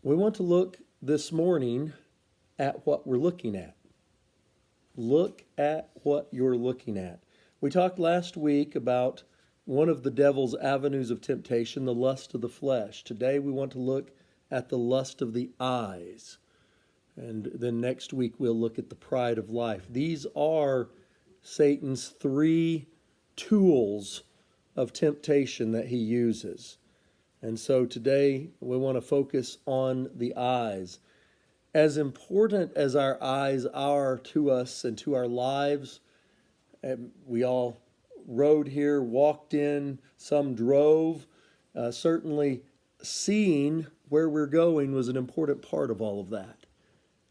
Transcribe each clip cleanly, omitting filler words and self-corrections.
We want to look this morning at what we're looking at. Look at what you're looking at. We talked last week about one of the devil's avenues of temptation, the lust of the flesh. Today we want to look at the lust of the eyes. And then next week we'll look at the pride of life. These are Satan's three tools of temptation that he uses. And so today we want to focus on the eyes. As important as our eyes are to us and to our lives, we all rode here, walked in, some drove. Certainly seeing where we're going was an important part of all of that.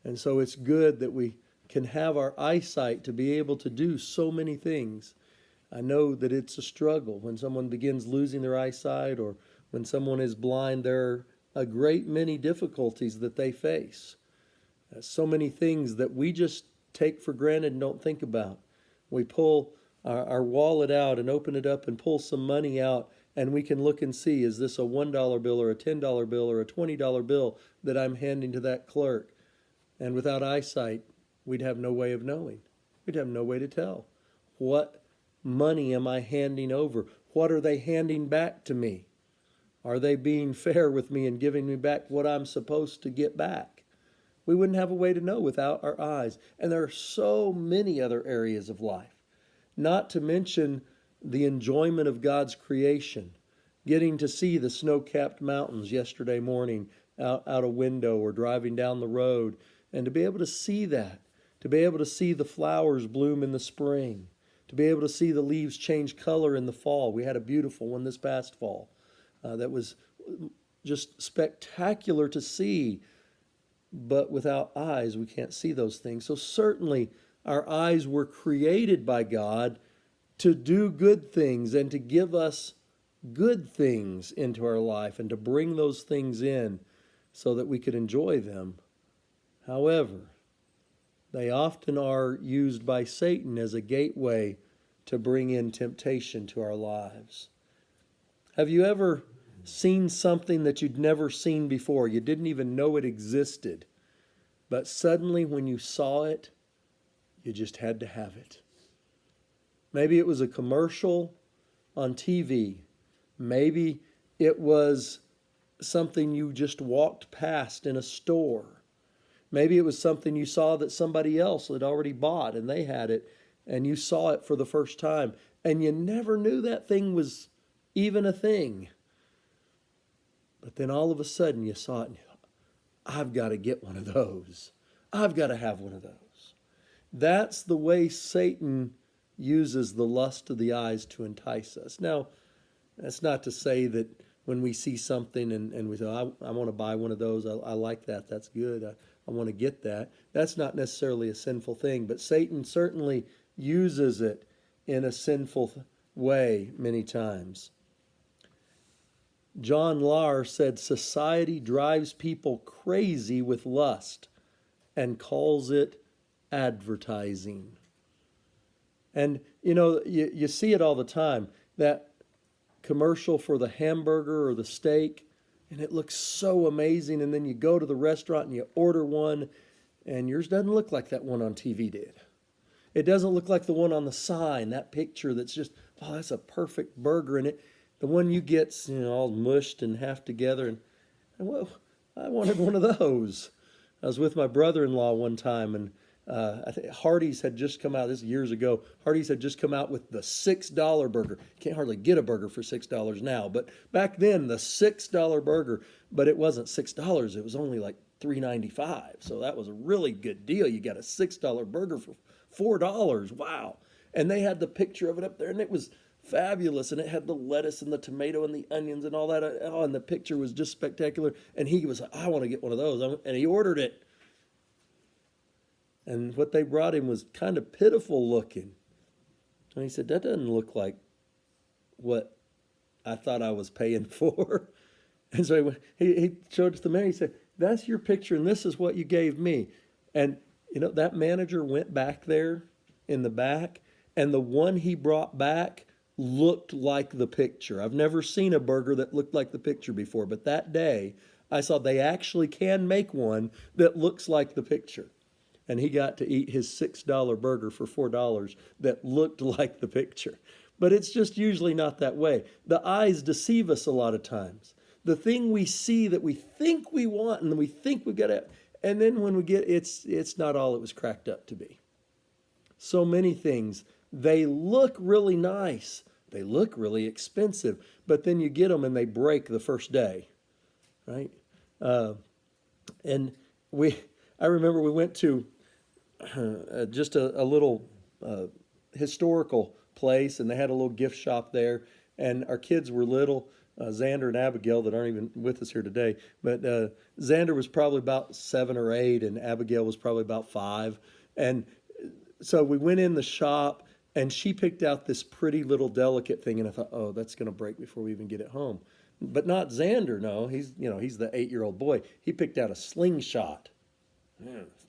And so it's good that we can have our eyesight to be able to do so many things. I know that it's a struggle when someone begins losing their eyesight or when someone is blind. There are a great many difficulties that they face. So many things that we just take for granted and don't think about. We pull our wallet out and open it up and pull some money out, and we can look and see, is this a $1 bill or a $10 bill or a $20 bill that I'm handing to that clerk? And without eyesight, we'd have no way of knowing. We'd have no way to tell. What money am I handing over? What are they handing back to me? Are they being fair with me and giving me back what I'm supposed to get back? We wouldn't have a way to know without our eyes. And there are so many other areas of life, not to mention the enjoyment of God's creation. Getting to see the snow-capped mountains yesterday morning out a window or driving down the road, and to be able to see that, to be able to see the flowers bloom in the spring, to be able to see the leaves change color in the fall. We had a beautiful one this past fall that was just spectacular to see. But without eyes, we can't see those things. So certainly our eyes were created by God to do good things and to give us good things into our life and to bring those things in so that we could enjoy them. However, they often are used by Satan as a gateway to bring in temptation to our lives. Have you ever seen something that you'd never seen before? You didn't even know it existed. But suddenly when you saw it, you just had to have it. Maybe it was a commercial on TV. Maybe it was something you just walked past in a store. Maybe it was something you saw that somebody else had already bought and they had it and you saw it for the first time and you never knew that thing was even a thing. But then all of a sudden you saw it and you thought, I've got to get one of those. I've got to have one of those. That's the way Satan uses the lust of the eyes to entice us. Now, that's not to say that when we see something and we say, I want to buy one of those, I like that, that's good, I want to get that. That's not necessarily a sinful thing, but Satan certainly uses it in a sinful way many times. John Lahr said, society drives people crazy with lust and calls it advertising. And, you see it all the time, that commercial for the hamburger or the steak, and it looks so amazing, and then you go to the restaurant and you order one, and yours doesn't look like that one on TV did. It doesn't look like the one on the sign, that picture that's just, oh, that's a perfect burger, and the one you get's, all mushed and half together. And well, I wanted one of those. I was with my brother-in-law one time, and I think Hardee's had just come out, this is years ago, Hardee's had just come out with the $6 burger. Can't hardly get a burger for $6 now, but back then, the $6 burger, but it wasn't $6, it was only like $3.95. So that was a really good deal. You got a $6 burger for $4. Wow. And they had the picture of it up there, and it was fabulous, and it had the lettuce and the tomato and the onions and all that. Oh, and the picture was just spectacular. And he was like, I want to get one of those. And he ordered it. And what they brought him was kind of pitiful looking. And he said, that doesn't look like what I thought I was paying for. And so he showed it to the man. He said, that's your picture, and this is what you gave me. And, that manager went back there in the back, and the one he brought back looked like the picture. I've never seen a burger that looked like the picture before, but that day I saw they actually can make one that looks like the picture. And he got to eat his $6 burger for $4 that looked like the picture. But it's just usually not that way. The eyes deceive us a lot of times. The thing we see that we think we want and we think we got to, and then when we get it's not all it was cracked up to be. So many things, they look really nice. They look really expensive, but then you get them and they break the first day, right? And I remember we went to just a little historical place, and they had a little gift shop there, and our kids were little. Xander and Abigail, that aren't even with us here today, but Xander was probably about 7 or 8, and Abigail was probably about 5. And so we went in the shop, and she picked out this pretty little delicate thing, and I thought, oh, that's going to break before we even get it home. But not Xander, no. He's the 8-year-old boy. He picked out a slingshot.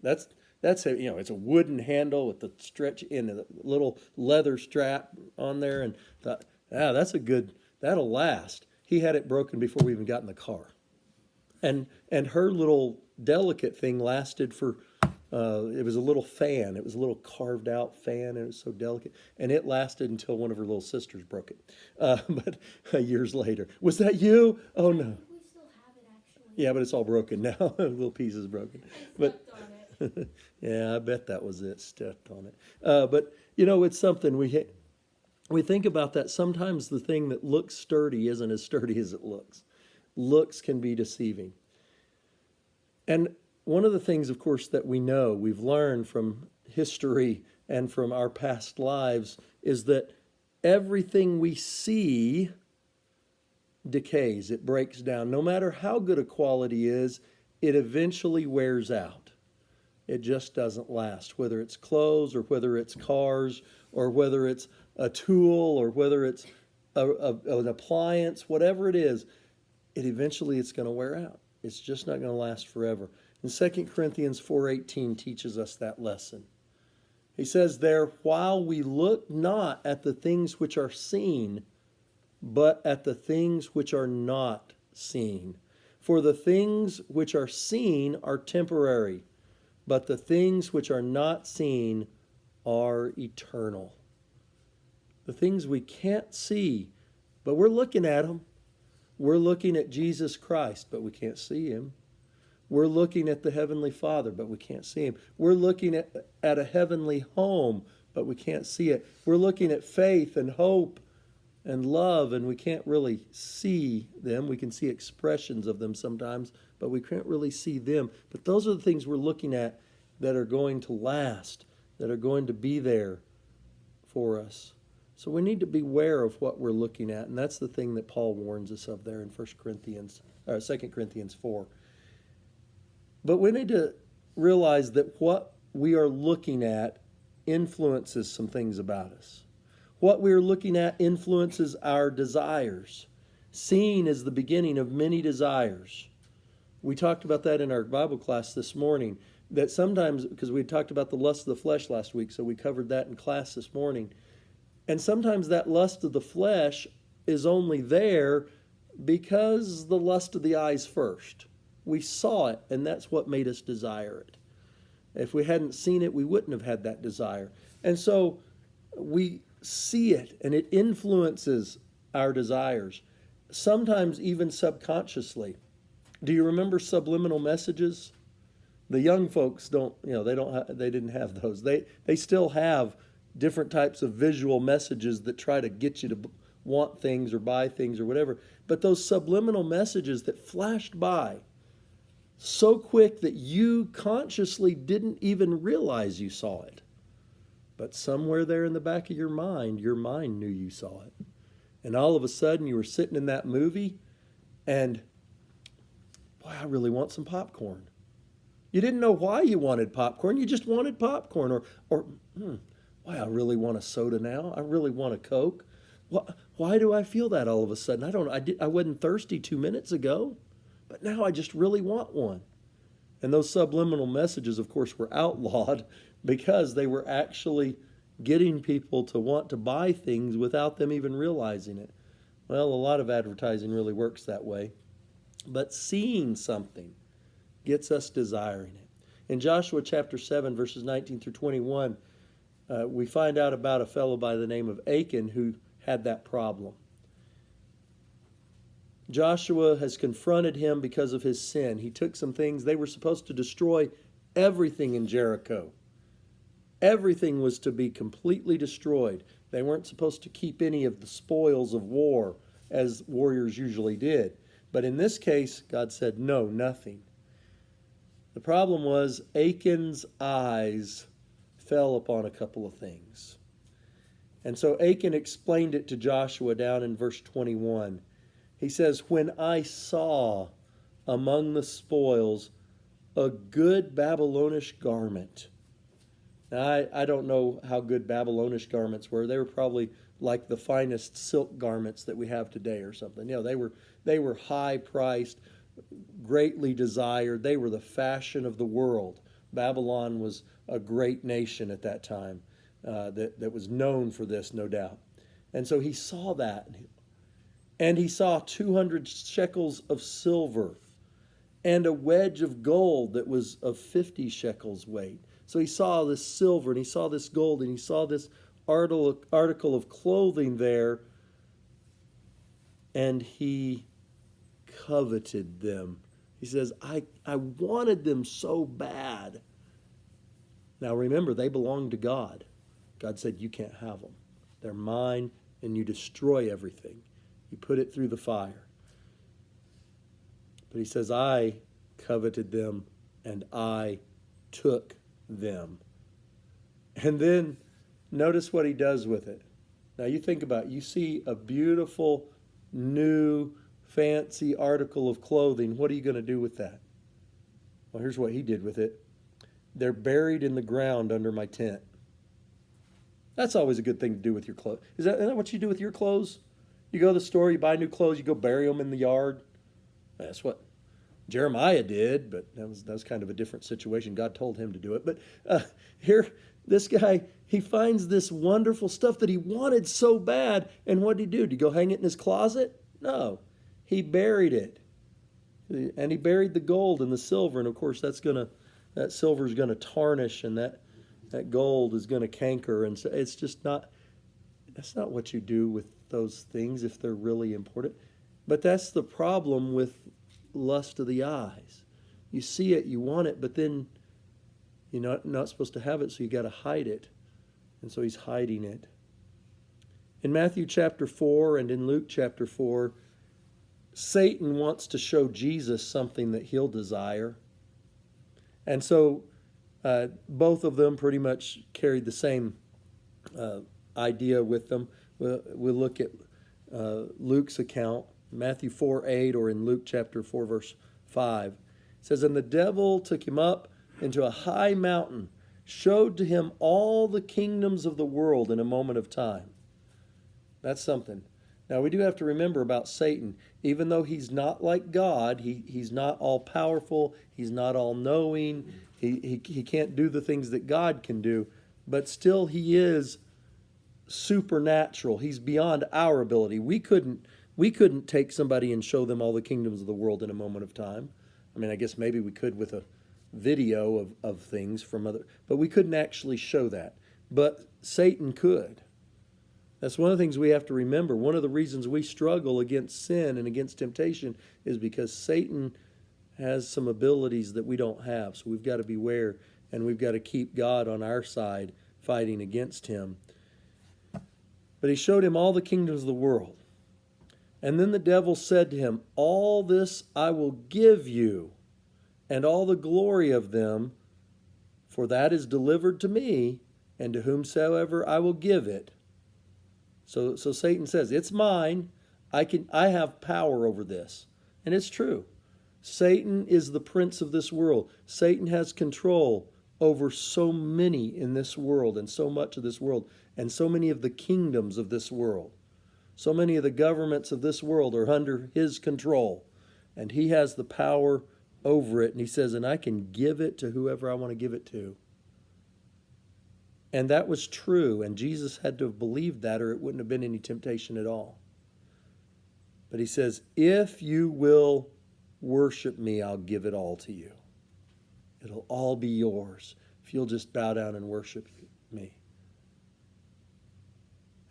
That's it's a wooden handle with the stretch in a little leather strap on there, and thought, that'll last. He had it broken before we even got in the car. And her little delicate thing lasted for, it was a little fan. It was a little carved out fan, and it was so delicate. And it lasted until one of her little sisters broke it. But years later. Was that you? Oh, no. We still have it, actually. Yeah, but it's all broken now. Little pieces broken. But On it. yeah, I bet that was it. Stepped on it. But, it's something we think about that. Sometimes the thing that looks sturdy isn't as sturdy as it looks. Looks can be deceiving. And one of the things, of course, that we've learned from history and from our past lives is that everything we see decays. It breaks down. No matter how good a quality is, it eventually wears out. It just doesn't last, whether it's clothes or whether it's cars or whether it's a tool or whether it's an appliance, whatever it is, it's going to wear out. It's just not going to last forever. And 2 Corinthians 4:18 teaches us that lesson. He says there, while we look not at the things which are seen, but at the things which are not seen. For the things which are seen are temporary, but the things which are not seen are eternal. The things we can't see, but we're looking at them. We're looking at Jesus Christ, but we can't see him. We're looking at the Heavenly Father, but we can't see him. We're looking at a heavenly home, but we can't see it. We're looking at faith and hope and love, and we can't really see them. We can see expressions of them sometimes, but we can't really see them. But those are the things we're looking at that are going to last, that are going to be there for us. So we need to beware of what we're looking at, and that's the thing that Paul warns us of there in 2 Corinthians 4. But we need to realize that what we are looking at influences some things about us. What we are looking at influences our desires. Seeing is the beginning of many desires. We talked about that in our Bible class this morning, that sometimes, because we talked about the lust of the flesh last week, so we covered that in class this morning. And sometimes that lust of the flesh is only there because the lust of the eyes first. We saw it, and that's what made us desire it. If we hadn't seen it, we wouldn't have had that desire. And so we see it, and it influences our desires, sometimes even subconsciously. Do you remember subliminal messages? The young folks they didn't have those. They still have different types of visual messages that try to get you to want things or buy things or whatever. But those subliminal messages that flashed by so quick that you consciously didn't even realize you saw it. But somewhere there in the back of your mind knew you saw it. And all of a sudden you were sitting in that movie and, boy, I really want some popcorn. You didn't know why you wanted popcorn. You just wanted popcorn. Or boy, I really want a soda now. I really want a Coke. Why do I feel that all of a sudden? I wasn't thirsty 2 minutes ago, but now I just really want one. And those subliminal messages, of course, were outlawed because they were actually getting people to want to buy things without them even realizing it. Well, a lot of advertising really works that way. But seeing something gets us desiring it. In Joshua chapter 7, verses 19 through 21, we find out about a fellow by the name of Achan who had that problem. Joshua has confronted him because of his sin. He took some things. They were supposed to destroy everything in Jericho. Everything was to be completely destroyed. They weren't supposed to keep any of the spoils of war, as warriors usually did. But in this case, God said, no, nothing. The problem was Achan's eyes fell upon a couple of things. And so Achan explained it to Joshua down in verse 21. He says, when I saw among the spoils a good Babylonish garment. Now, I don't know how good Babylonish garments were. They were probably like the finest silk garments that we have today or something. You know, they were high priced, greatly desired. They were the fashion of the world. Babylon was a great nation at that time that was known for this, no doubt. And so he saw that. And he saw 200 shekels of silver and a wedge of gold that was of 50 shekels weight. So he saw this silver and he saw this gold and he saw this article of clothing there, and he coveted them. He says, I wanted them so bad. Now remember, they belong to God. God said, you can't have them. They're mine, and you destroy everything. You put it through the fire. But he says, I coveted them, and I took them. And then notice what he does with it. Now you think about it. You see a beautiful, new, fancy article of clothing. What are you going to do with that? Well, here's what he did with it. They're buried in the ground under my tent. That's always a good thing to do with your clothes. Isn't that what you do with your clothes? You go to the store, you buy new clothes, you go bury them in the yard. That's what Jeremiah did, but that was kind of a different situation. God told him to do it. But here, this guy, he finds this wonderful stuff that he wanted so bad, and what did he do? Did he go hang it in his closet? No. He buried it. And he buried the gold and the silver, and of course that silver is going to tarnish, and that gold is going to canker, and so it's just not, that's not what you do with those things if they're really important. But that's the problem with lust of the eyes. You see it, you want it, but then you're not supposed to have it, so you got to hide it. And so he's hiding it. In Matthew chapter 4 and in Luke chapter 4, Satan wants to show Jesus something that he'll desire. And so both of them pretty much carried the same idea with them. We'll look at Luke's account, Matthew 4:8, or in Luke chapter 4, verse 5. It says, and the devil took him up into a high mountain, showed to him all the kingdoms of the world in a moment of time. That's something. Now, we do have to remember about Satan. Even though he's not like God, he's not all-powerful, he's not all-knowing, he can't do the things that God can do, but still he is supernatural. He's beyond our ability. We couldn't take somebody and show them all the kingdoms of the world in a moment of time. I mean, I guess maybe we could with a video of things from other, but we couldn't actually show that. But Satan could. That's one of the things we have to remember. One of the reasons we struggle against sin and against temptation is because Satan has some abilities that we don't have. So we've got to beware, and we've got to keep God on our side fighting against him. But he showed him all the kingdoms of the world. And then the devil said to him, all this I will give you, and all the glory of them, for that is delivered to me, and to whomsoever I will give it. So Satan says, it's mine. I have power over this. And it's true. Satan is the prince of this world. Satan has control over so many in this world and so much of this world and so many of the kingdoms of this world. So many of the governments of this world are under his control. And he has the power over it. And he says, and I can give it to whoever I want to give it to. And that was true, and Jesus had to have believed that, or it wouldn't have been any temptation at all. But he says, if you will worship me, I'll give it all to you. It'll all be yours if you'll just bow down and worship me.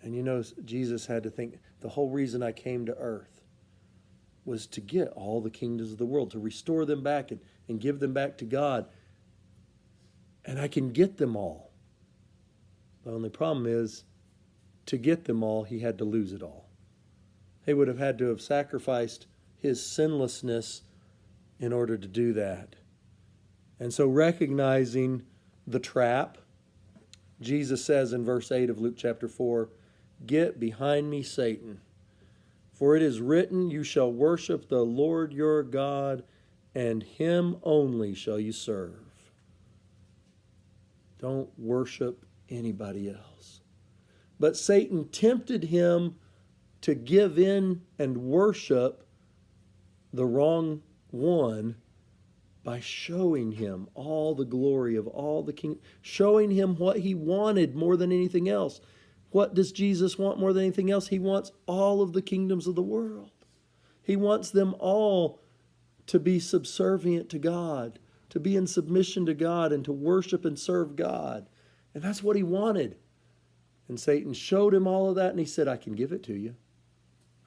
And you know, Jesus had to think, the whole reason I came to earth was to get all the kingdoms of the world, to restore them back and give them back to God. And I can get them all. The only problem is, to get them all, he had to lose it all. He would have had to have sacrificed his sinlessness in order to do that. And so recognizing the trap, Jesus says in verse 8 of Luke chapter 4, "Get behind me, Satan. For it is written, you shall worship the Lord your God, and him only shall you serve." Don't worship anybody else. But Satan tempted him to give in and worship the wrong one by showing him all the glory of all the king, showing him what he wanted more than anything else. What does Jesus want more than anything else? He wants all of the kingdoms of the world. He wants them all to be subservient to God, to be in submission to God, and to worship and serve God. And that's what he wanted. And Satan showed him all of that, and he said, I can give it to you.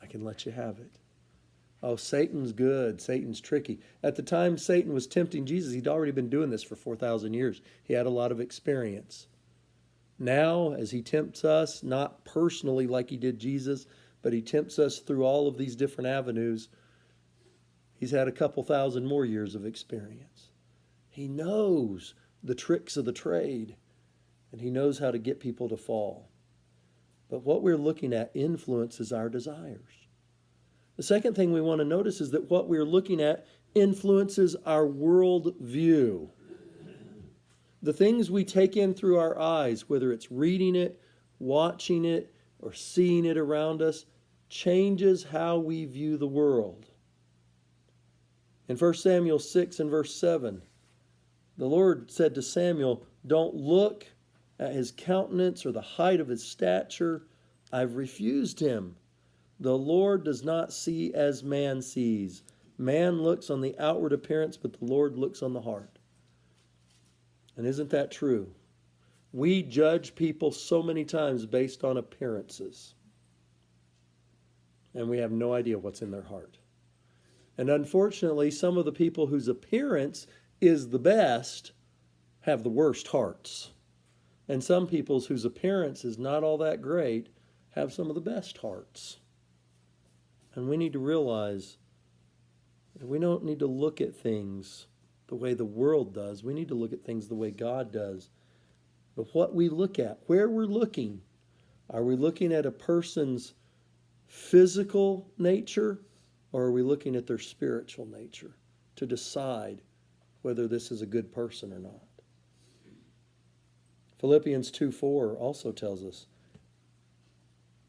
I can let you have it. Oh, Satan's good. Satan's tricky. At the time Satan was tempting Jesus, he'd already been doing this for 4,000 years. He had a lot of experience. Now, as he tempts us, not personally like he did Jesus, but he tempts us through all of these different avenues, he's had a couple thousand more years of experience. He knows the tricks of the trade, and he knows how to get people to fall. But what we're looking at influences our desires. The second thing we want to notice is that what we're looking at influences our world view. The things we take in through our eyes, whether it's reading it, watching it, or seeing it around us, changes how we view the world. In 1 Samuel 6 and verse 7, the Lord said to Samuel, "Don't look at his countenance or the height of his stature. I've refused him. The Lord does not see as man sees. Man looks on the outward appearance, but the Lord looks on the heart." And isn't that true? We judge people so many times based on appearances. And we have no idea what's in their heart. And unfortunately, some of the people whose appearance is the best have the worst hearts. And some people whose appearance is not all that great have some of the best hearts. And we need to realize that we don't need to look at things the way the world does. We need to look at things the way God does. But what we look at, where we're looking, are we looking at a person's physical nature, or are we looking at their spiritual nature to decide whether this is a good person or not? Philippians 2:4 also tells us,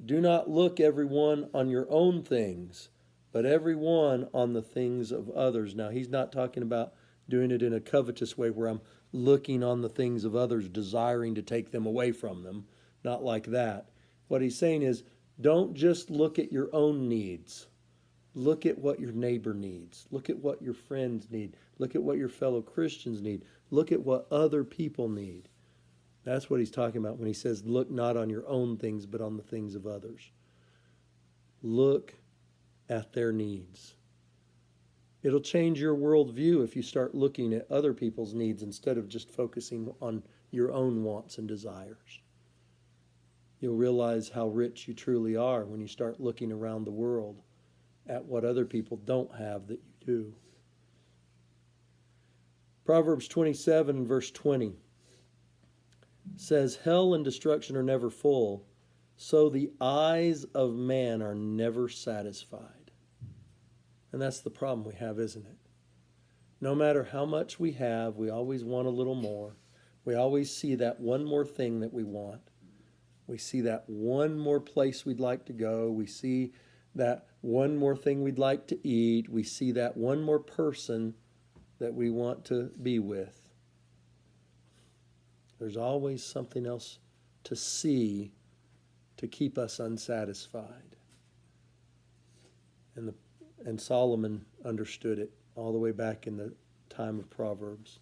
"Do not look everyone on your own things, but everyone on the things of others." Now, he's not talking about doing it in a covetous way where I'm looking on the things of others, desiring to take them away from them. Not like that. What he's saying is, don't just look at your own needs. Look at what your neighbor needs. Look at what your friends need. Look at what your fellow Christians need. Look at what other people need. That's what he's talking about when he says, look not on your own things, but on the things of others. Look at their needs. It'll change your worldview if you start looking at other people's needs instead of just focusing on your own wants and desires. You'll realize how rich you truly are when you start looking around the world at what other people don't have that you do. Proverbs 27 and verse 20 says, "Hell and destruction are never full, so the eyes of man are never satisfied." And that's the problem we have, isn't it? No matter how much we have, we always want a little more. We always see that one more thing that we want. We see that one more place we'd like to go. We see that one more thing we'd like to eat. We see that one more person that we want to be with. There's always something else to see to keep us unsatisfied. And Solomon understood it all the way back in the time of Proverbs.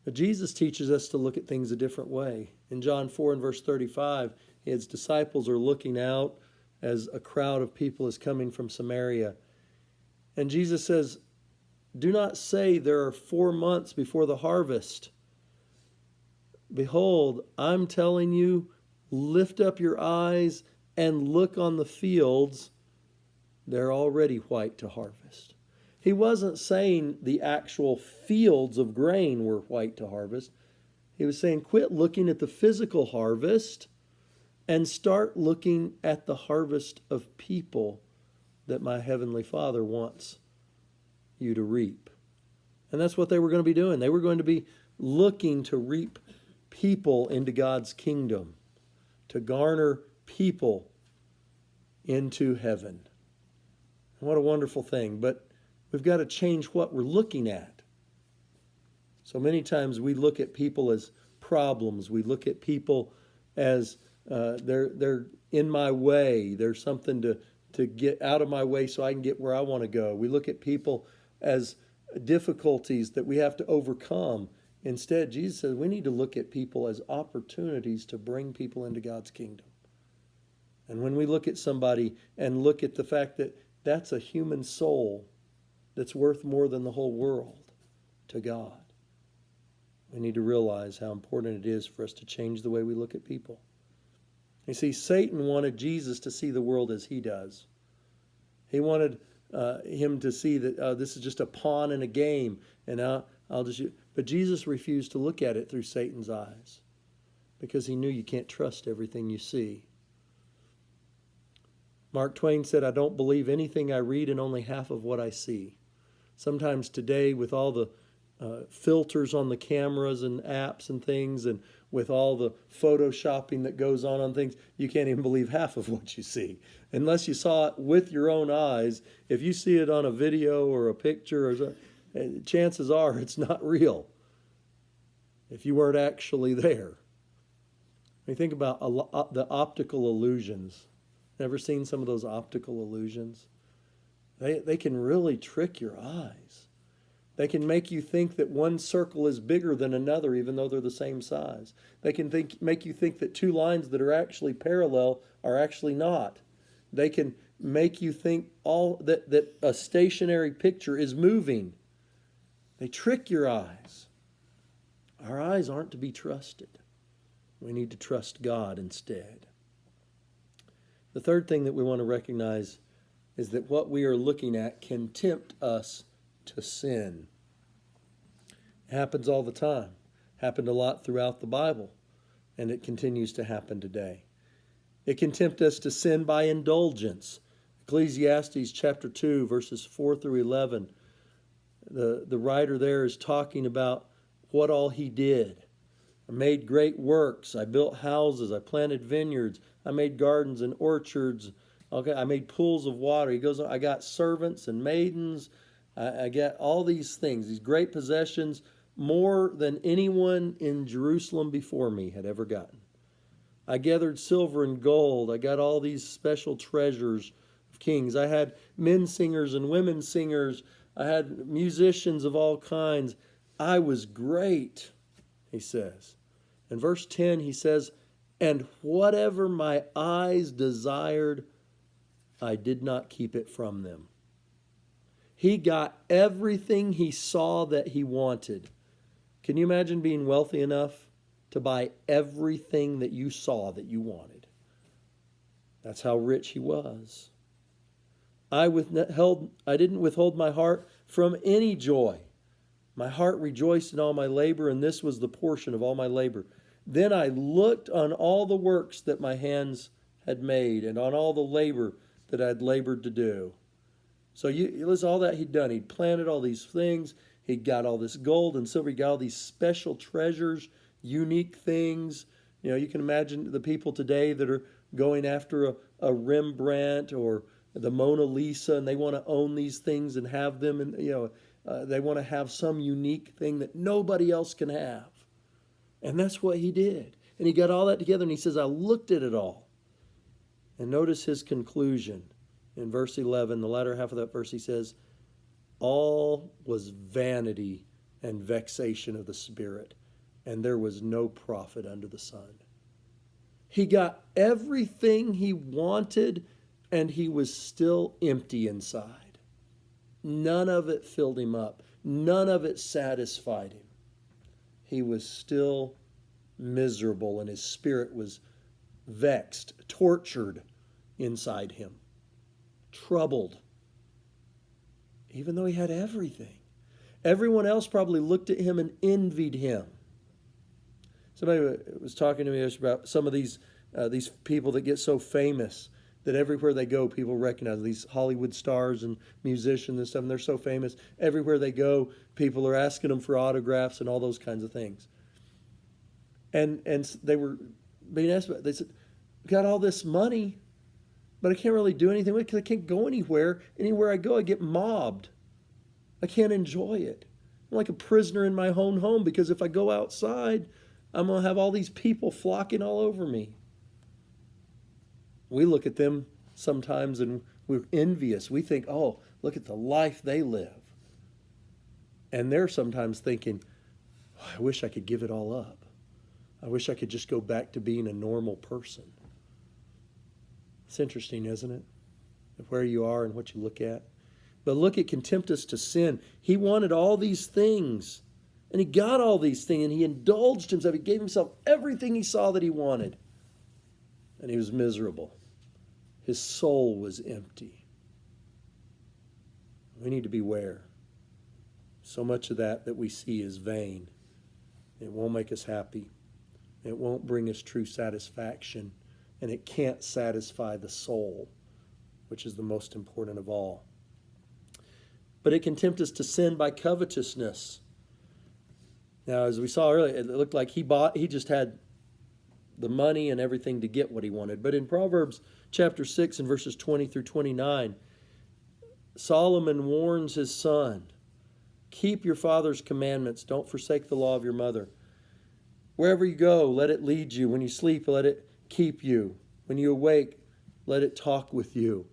But Jesus teaches us to look at things a different way. In John 4 and verse 35, his disciples are looking out as a crowd of people is coming from Samaria. And Jesus says, do not say there are 4 months before the harvest. Behold, I'm telling you, lift up your eyes and look on the fields. They're already white to harvest. He wasn't saying the actual fields of grain were white to harvest. He was saying quit looking at the physical harvest and start looking at the harvest of people that my Heavenly Father wants you to reap. And that's what they were going to be doing. They were going to be looking to reap people into God's kingdom, to garner people into heaven. And what a wonderful thing. But we've got to change what we're looking at. So many times we look at people as problems. We look at people as they're in my way. There's something to get out of my way so I can get where I want to go. We look at people as difficulties that we have to overcome. Instead, Jesus says we need to look at people as opportunities to bring people into God's kingdom. And when we look at somebody and look at the fact that that's a human soul that's worth more than the whole world to God, we need to realize how important it is for us to change the way we look at people. You see, Satan wanted Jesus to see the world as he does. He wanted him to see that this is just a pawn in a game, and I'll just. But Jesus refused to look at it through Satan's eyes because he knew you can't trust everything you see. Mark Twain said, I don't believe anything I read and only half of what I see. Sometimes today, with all the filters on the cameras and apps and things, and with all the photoshopping that goes on things, you can't even believe half of what you see. Unless you saw it with your own eyes, if you see it on a video or a picture, chances are it's not real if you weren't actually there. When you think about the optical illusions, ever seen some of those optical illusions? They can really trick your eyes. They can make you think that one circle is bigger than another, even though they're the same size. They can make you think that 2 lines that are actually parallel are actually not. They can make you think that a stationary picture is moving. They trick your eyes. Our eyes aren't to be trusted. We need to trust God instead. The third thing that we want to recognize is that what we are looking at can tempt us to sin. It happens all the time. Happened a lot throughout the Bible, and it continues to happen today. It can tempt us to sin by indulgence. Ecclesiastes chapter 2, verses 4 through 11. The writer there is talking about what all he did. I made great works. I built houses. I planted vineyards. I made gardens and orchards. Okay, I made pools of water. He goes on, I got servants and maidens. I got all these things, these great possessions, more than anyone in Jerusalem before me had ever gotten. I gathered silver and gold. I got all these special treasures of kings. I had men singers and women singers. I had musicians of all kinds. I was great, he says. In verse 10, he says, and whatever my eyes desired, I did not keep it from them. He got everything he saw that he wanted. Can you imagine being wealthy enough to buy everything that you saw that you wanted? That's how rich he was. I didn't withhold my heart from any joy. My heart rejoiced in all my labor, and this was the portion of all my labor. Then I looked on all the works that my hands had made, and on all the labor that I had labored to do. So listen, all that he'd done. He'd planted all these things. He'd got all this gold and silver. He got all these special treasures, unique things. You know, you can imagine the people today that are going after a Rembrandt or the Mona Lisa, and they want to own these things and have them, and they want to have some unique thing that nobody else can have. And that's what he did. And he got all that together, and he says, I looked at it all. And notice his conclusion. In verse 11, the latter half of that verse, he says, all was vanity and vexation of the spirit, and there was no profit under the sun. He got everything he wanted, and he was still empty inside. None of it filled him up. None of it satisfied him. He was still miserable, and his spirit was vexed, tortured inside him, troubled, even though he had everything. Everyone else probably looked at him and envied him. Somebody was talking to me about some of these people that get so famous that everywhere they go, people recognize these Hollywood stars and musicians and stuff, and they're so famous. Everywhere they go, people are asking them for autographs and all those kinds of things. And they were being asked about, they said, got all this money, but I can't really do anything with it because I can't go anywhere. Anywhere I go, I get mobbed. I can't enjoy it. I'm like a prisoner in my own home because if I go outside, I'm going to have all these people flocking all over me. We look at them sometimes and we're envious. We think, oh, look at the life they live. And they're sometimes thinking, oh, I wish I could give it all up. I wish I could just go back to being a normal person. It's interesting, isn't it? Where you are and what you look at. But look, it can tempt us to sin. He wanted all these things. And he got all these things. And he indulged himself. He gave himself everything he saw that he wanted. And he was miserable. His soul was empty. We need to beware. So much of that we see is vain. It won't make us happy. It won't bring us true satisfaction. And it can't satisfy the soul, which is the most important of all. But it can tempt us to sin by covetousness. Now, as we saw earlier, it looked like he just had the money and everything to get what he wanted. But in Proverbs chapter 6 and verses 20 through 29, Solomon warns his son, keep your father's commandments. Don't forsake the law of your mother. Wherever you go, let it lead you. When you sleep, let it keep you. When you awake, let it talk with you.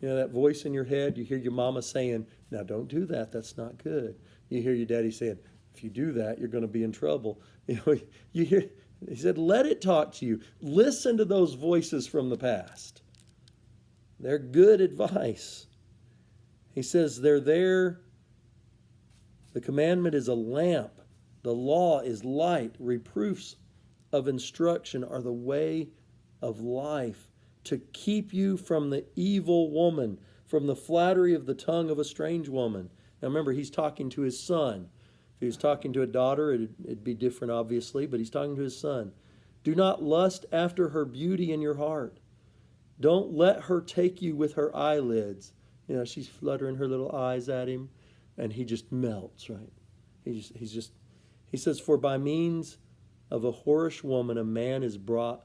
You know, that voice in your head, you hear your mama saying, now don't do that. That's not good. You hear your daddy saying, if you do that, you're going to be in trouble. You know, you hear, he said, let it talk to you. Listen to those voices from the past. They're good advice. He says they're there. The commandment is a lamp. The law is light. Reproofs of instruction are the way of life, to keep you from the evil woman, from the flattery of the tongue of a strange woman. Now remember, he's talking to his son. If he was talking to a daughter, it'd be different, obviously, but he's talking to his son. Do not lust after her beauty in your heart. Don't let her take you with her eyelids. You know, she's fluttering her little eyes at him, and he just melts, right? He says, for by means of a whorish woman, a man is brought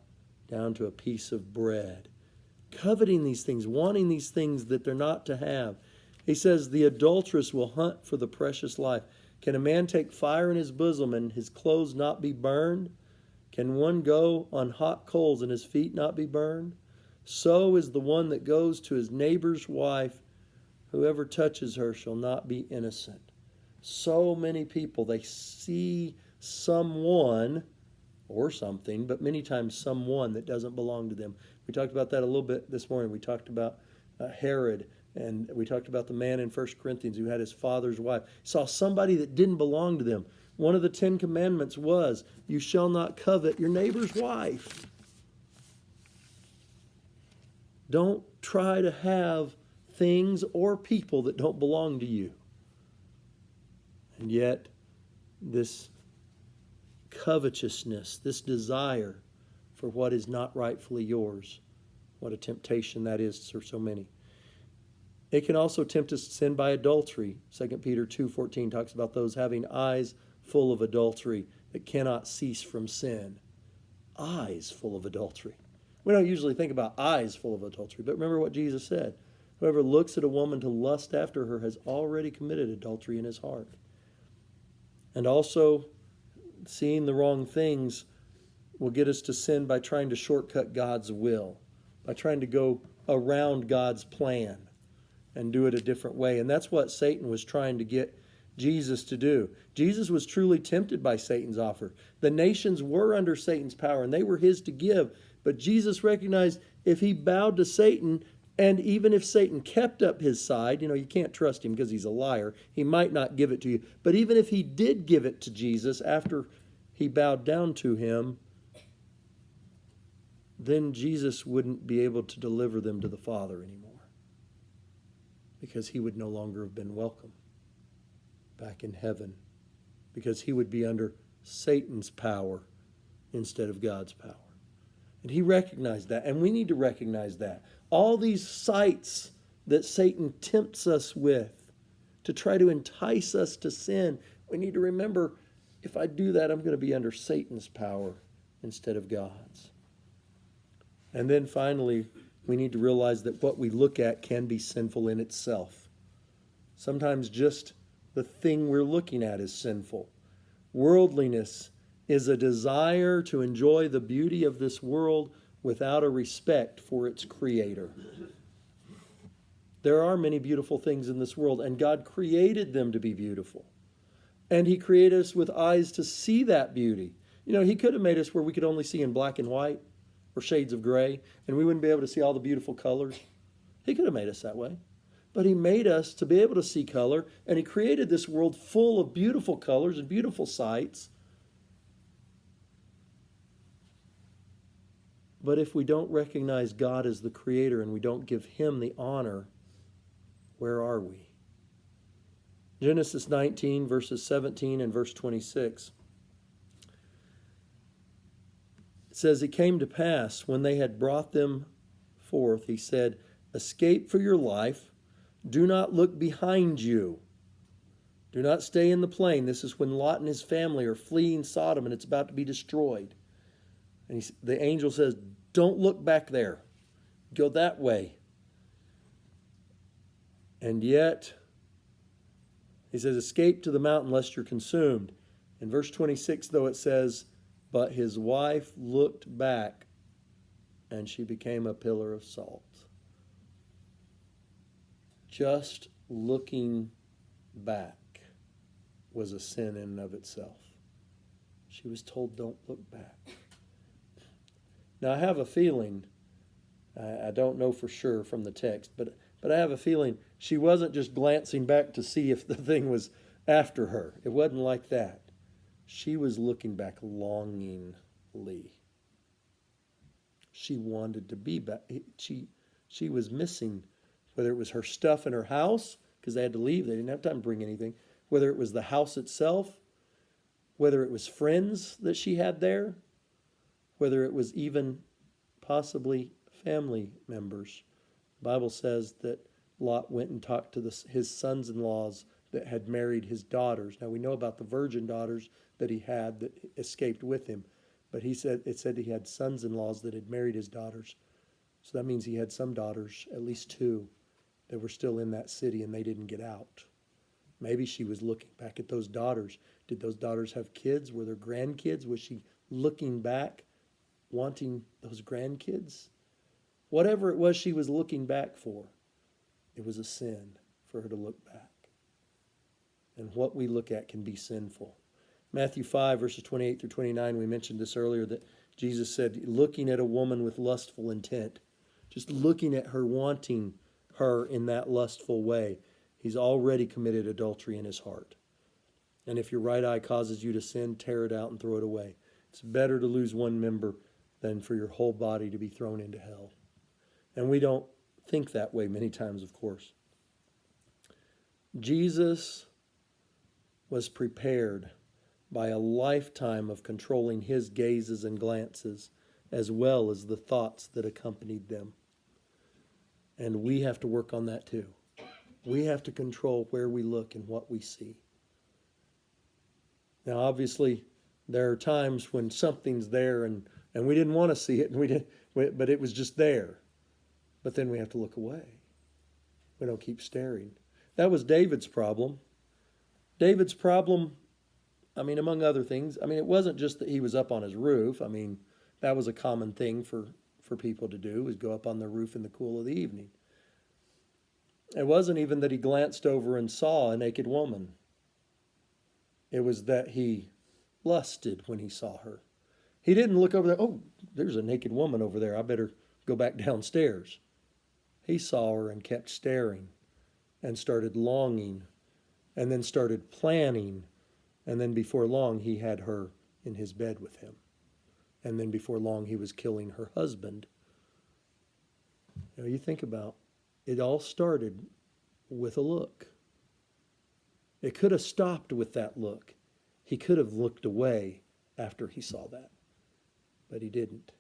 down to a piece of bread. Coveting these things, wanting these things that they're not to have. He says, the adulteress will hunt for the precious life. Can a man take fire in his bosom and his clothes not be burned? Can one go on hot coals and his feet not be burned? So is the one that goes to his neighbor's wife. Whoever touches her shall not be innocent. So many people, they see someone or something, but many times someone that doesn't belong to them. We talked about that a little bit this morning. We talked about Herod, and we talked about the man in 1 Corinthians who had his father's wife. Saw somebody that didn't belong to them. One of the 10 commandments was, you shall not covet your neighbor's wife. Don't try to have things or people that don't belong to you. And yet, this covetousness, this desire for what is not rightfully yours, what a temptation that is for so many. It can also tempt us to sin by adultery. 2 Peter 2:14 talks about those having eyes full of adultery that cannot cease from sin. Eyes full of adultery. We don't usually think about eyes full of adultery, but remember what Jesus said. Whoever looks at a woman to lust after her has already committed adultery in his heart. And also, seeing the wrong things will get us to sin by trying to shortcut God's will, by trying to go around God's plan. and do it a different way. And that's what Satan was trying to get Jesus to do. Jesus was truly tempted by Satan's offer. The nations were under Satan's power and they were his to give. But Jesus recognized if he bowed to Satan, and even if Satan kept up his side, you can't trust him because he's a liar. He might not give it to you. But even if he did give it to Jesus after he bowed down to him, then Jesus wouldn't be able to deliver them to the Father anymore, because he would no longer have been welcome back in heaven, because he would be under Satan's power instead of God's power. And he recognized that, and we need to recognize that. All these sights that Satan tempts us with to try to entice us to sin, we need to remember, if I do that, I'm going to be under Satan's power instead of God's. And then finally, we need to realize that what we look at can be sinful in itself. Sometimes just the thing we're looking at is sinful. Worldliness is a desire to enjoy the beauty of this world without a respect for its creator. There are many beautiful things in this world, and God created them to be beautiful. And he created us with eyes to see that beauty. He could have made us where we could only see in black and white or shades of gray, and we wouldn't be able to see all the beautiful colors. He could have made us that way. But he made us to be able to see color, and he created this world full of beautiful colors and beautiful sights. But if we don't recognize God as the creator and we don't give him the honor, where are we? Genesis 19, verses 17 and verse 26. It says, "It came to pass, when they had brought them forth, he said, 'Escape for your life. Do not look behind you. Do not stay in the plain.'" This is when Lot and his family are fleeing Sodom and it's about to be destroyed. And the angel says, "Don't look back there. Go that way." And yet, he says, "Escape to the mountain lest you're consumed." In verse 26, though, it says, "But his wife looked back, and she became a pillar of salt." Just looking back was a sin in and of itself. She was told, don't look back. Now, I have a feeling, I don't know for sure from the text, but I have a feeling she wasn't just glancing back to see if the thing was after her. It wasn't like that. She was looking back longingly. She wanted to be back. She was missing, whether it was her stuff in her house, because they had to leave. They didn't have time to bring anything. Whether it was the house itself, whether it was friends that she had there, whether it was even possibly family members. The Bible says that Lot went and talked to his sons-in-laws that had married his daughters. Now we know about the virgin daughters that he had that escaped with him, but it said he had sons-in-laws that had married his daughters. So that means he had some daughters, at least two, that were still in that city and they didn't get out. Maybe she was looking back at those daughters. Did those daughters have kids? Were there grandkids? Was she looking back, wanting those grandkids? Whatever it was she was looking back for, it was a sin for her to look back. And what we look at can be sinful. Matthew 5, verses 28 through 29, we mentioned this earlier, that Jesus said, looking at a woman with lustful intent, just looking at her, wanting her in that lustful way, he's already committed adultery in his heart. And if your right eye causes you to sin, tear it out and throw it away. It's better to lose one member than for your whole body to be thrown into hell. And we don't think that way many times, of course. Jesus was prepared by a lifetime of controlling his gazes and glances, as well as the thoughts that accompanied them. And we have to work on that too. We have to control where we look and what we see. Now, obviously, there are times when something's there and we didn't want to see it, but it was just there. But then we have to look away. We don't keep staring. That was David's problem. David's problem, among other things, it wasn't just that he was up on his roof. That was a common thing for people to do, was go up on their roof in the cool of the evening. It wasn't even that he glanced over and saw a naked woman. It was that he lusted when he saw her. He didn't look over there, oh, there's a naked woman over there. I better go back downstairs. He saw her and kept staring and started longing and then started planning. And then before long, he had her in his bed with him. And then before long, he was killing her husband. You know, you think about it, all started with a look. It could have stopped with that look. He could have looked away after he saw that, but he didn't.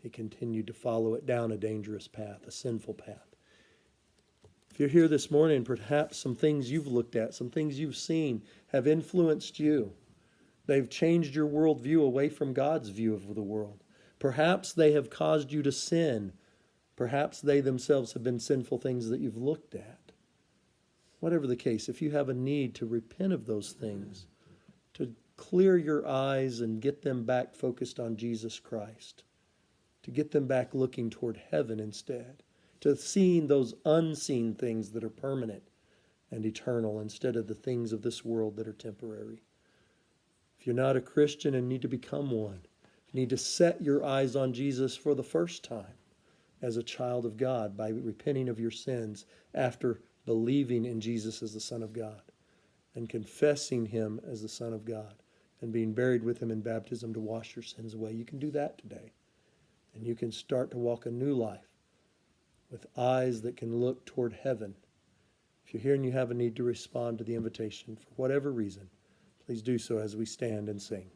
He continued to follow it down a dangerous path, a sinful path. If you're here this morning, perhaps some things you've looked at, some things you've seen have influenced you. They've changed your worldview away from God's view of the world. Perhaps they have caused you to sin. Perhaps they themselves have been sinful things that you've looked at. Whatever the case, if you have a need to repent of those things, to clear your eyes and get them back focused on Jesus Christ, to get them back looking toward heaven instead, to seeing those unseen things that are permanent and eternal instead of the things of this world that are temporary. If you're not a Christian and need to become one, you need to set your eyes on Jesus for the first time as a child of God by repenting of your sins after believing in Jesus as the Son of God and confessing him as the Son of God and being buried with him in baptism to wash your sins away. You can do that today. And you can start to walk a new life with eyes that can look toward heaven. If you're here and you have a need to respond to the invitation for whatever reason, please do so as we stand and sing.